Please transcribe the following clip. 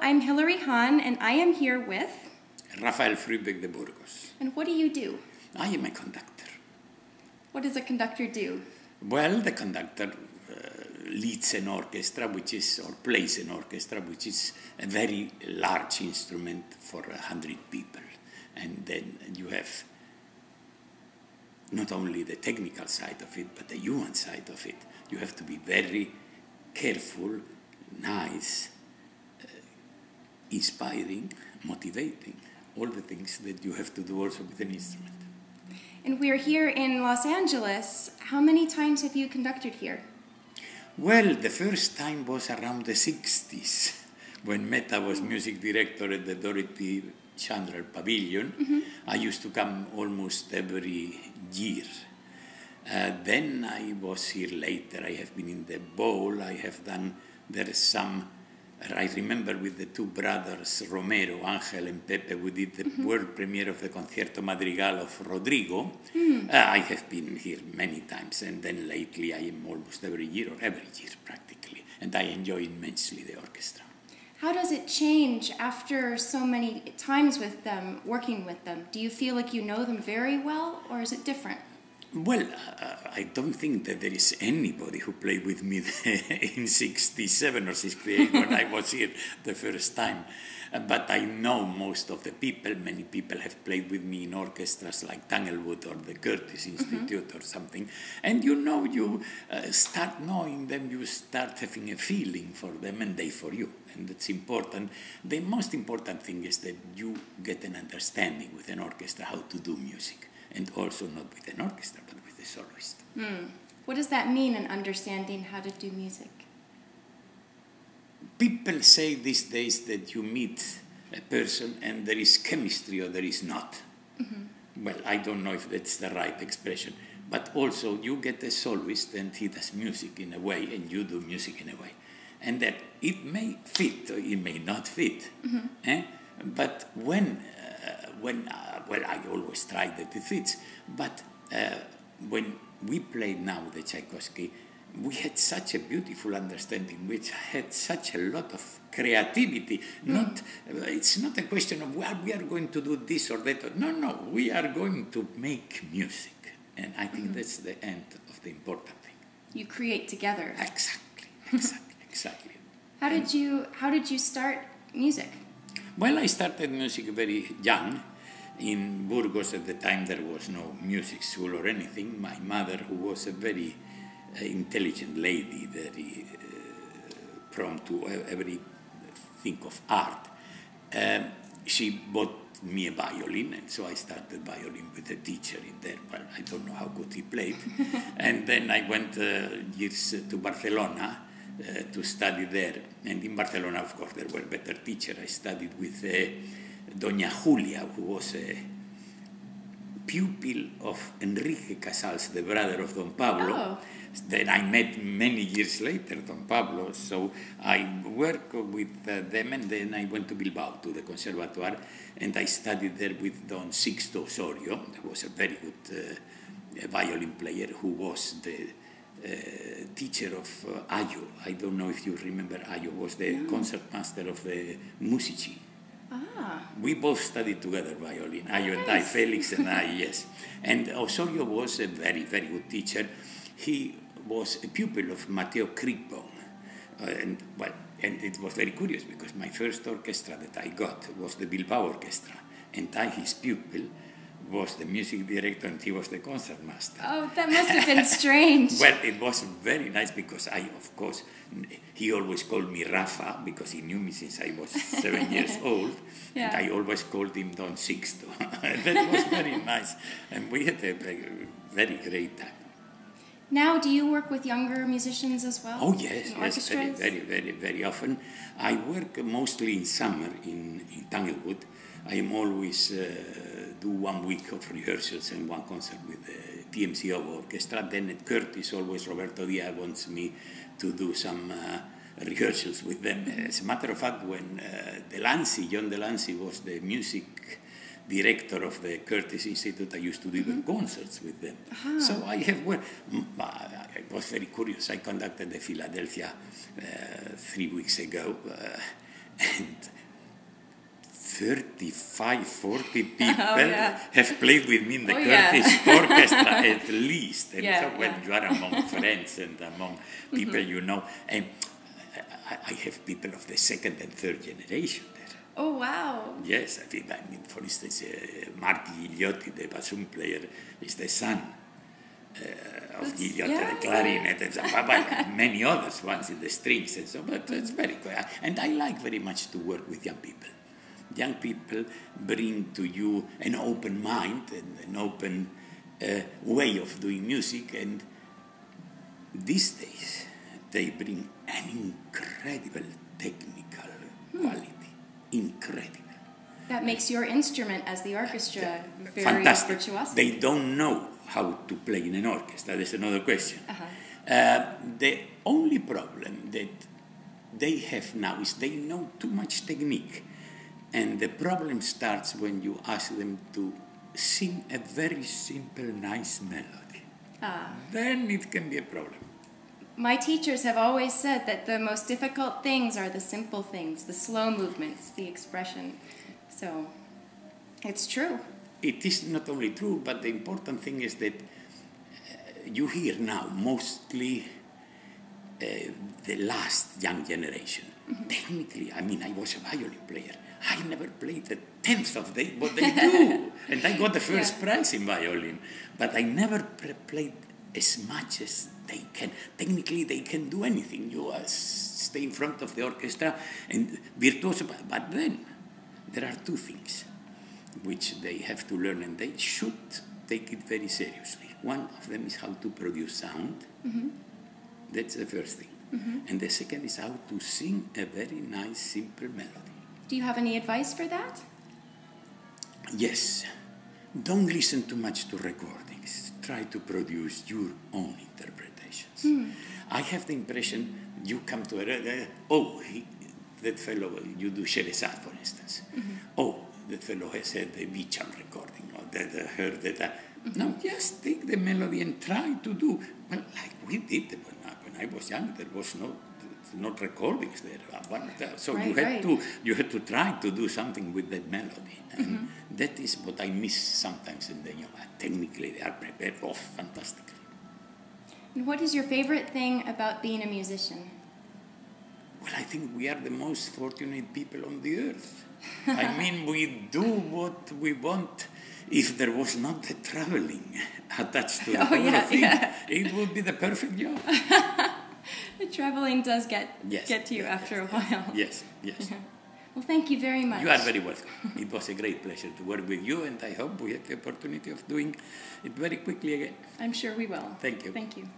I'm Hilary Hahn, and I am here with... Rafael Fruhbeck de Burgos. And what do you do? I am a conductor. What does a conductor do? Well, the conductor leads an orchestra, or plays an orchestra, which is a very large instrument for 100 people. And then you have not only the technical side of it, but the human side of it. You have to be very careful, nice, inspiring, motivating, all the things that you have to do also with an instrument. And we're here in Los Angeles. How many times have you conducted here? Well, the first time was around the 60s, when Meta was music director at the Dorothy Chandler Pavilion. Mm-hmm. I used to come almost every year. Then I was here later. I have been in the bowl. I have done, there is some, I remember with the two brothers, Romero, Angel and Pepe, we did the world premiere of the Concierto Madrigal of Rodrigo. I have been here many times, and then lately I am almost every year, or every year practically, and I enjoy immensely the orchestra. How does it change after so many times with them, working with them? Do you feel like you know them very well, or is it different? Well, I don't think that there is anybody who played with me in 67 or 68 when I was here the first time. But I know most of the people. Many people have played with me in orchestras like Tanglewood or the Curtis Institute or something. And you start knowing them, you start having a feeling for them, and they for you. And that's important. The most important thing is that you get an understanding with an orchestra how to do music. And also not with an orchestra, but with a soloist. What does that mean, an understanding how to do music? People say these days that you meet a person and there is chemistry or there is not. Well, I don't know if that's the right expression. But also you get a soloist and he does music in a way and you do music in a way. And that it may fit or it may not fit. But well, I always try that it fits, but when we played now the Tchaikovsky, we had such a beautiful understanding, which had such a lot of creativity. It's not a question of, well, we are going to do this or that. No, we are going to make music. And I think that's the end of the important thing. You create together. Exactly. How did you start music? Well, I started music very young. In Burgos at the time there was no music school or anything. My mother, who was a very intelligent lady, very prompt to everything of art, she bought me a violin, and so I started violin with a teacher in there. Well, I don't know how good he played. And then I went years to Barcelona to study there. And in Barcelona, of course, there were better teachers. I studied with Doña Julia, who was a pupil of Enrique Casals, the brother of Don Pablo. Then I met many years later Don Pablo, so I worked with them, and then I went to Bilbao to the Conservatoire, and I studied there with Don Sixto Osorio, who was a very good violin player, who was the teacher of Ayo. I don't know if you remember Ayo, was the concertmaster of the Musici. We both studied together violin, Ayo and I, Felix and I, yes. And Osorio was a very, very good teacher. He was a pupil of Matteo Crippo. And it was very curious because my first orchestra that I got was the Bilbao Orchestra. And I, his pupil, was the music director and he was the concertmaster. Oh, that must have been strange. Well, it was very nice because he always called me Rafa because he knew me since I was 7 years old. Yeah. And I always called him Don Sixto. That was very nice. And we had a very great time. Now, do you work with younger musicians as well? Oh, yes, very often. I work mostly in summer in Tanglewood. I am always do 1 week of rehearsals and one concert with the TMCO orchestra. Then at Curtis, always Roberto Diaz wants me to do some rehearsals with them. As a matter of fact, when John Delancey was the music director of the Curtis Institute, I used to do even concerts with them. So I have, it was very curious. I conducted the Philadelphia 3 weeks ago, and 35, 40 people yeah. have played with me in the yeah. Kurdish orchestra at least. And Yeah, so when yeah. you are among friends and among people you know, and I have people of the second and third generation there. Oh, wow. Yes, I mean, for instance, Marty Gigliotti, the bassoon player, is the son of Gigliotti, the clarinet, and many others, ones in the strings and so. But it's very cool, and I like very much to work with young people. Young people bring to you an open mind and an open way of doing music, and these days they bring an incredible technical quality. Incredible. That makes your instrument as the orchestra very fantastic. virtuosic. They don't know how to play in an orchestra. That's another question. The only problem that they have now is they know too much technique. And the problem starts when you ask them to sing a very simple, nice melody. Then it can be a problem. My teachers have always said that the most difficult things are the simple things, the slow movements, the expression. So it's true. It is not only true, but the important thing is that you hear now mostly the last young generation. Technically, I mean, I was a violin player. I never played a tenth of what they do. And I got the first prize in violin. But I never played as much as they can. Technically, they can do anything. You stay in front of the orchestra and virtuoso. But then, there are two things which they have to learn, and they should take it very seriously. One of them is how to produce sound. That's the first thing. And the second is how to sing a very nice, simple melody. Do you have any advice for that? Yes. Don't listen too much to recordings. Try to produce your own interpretations. I have the impression you come to that fellow, you do Sherazade, for instance. Oh, that fellow has had a Bicham recording, or that heard that. No, just take the melody and try to do. Well, like we did when I was young, there was not recordings there. So you had to try to do something with that melody. And that is what I miss sometimes in the technically they are prepared fantastically. And what is your favorite thing about being a musician? Well, I think we are the most fortunate people on the earth. I mean, we do what we want. If there was not the traveling attached to the whole thing, it would be the perfect job. The traveling does get to you after a while. Yes. Well, thank you very much. You are very welcome. It was a great pleasure to work with you, and I hope we have the opportunity of doing it very quickly again. I'm sure we will. Thank you. Thank you.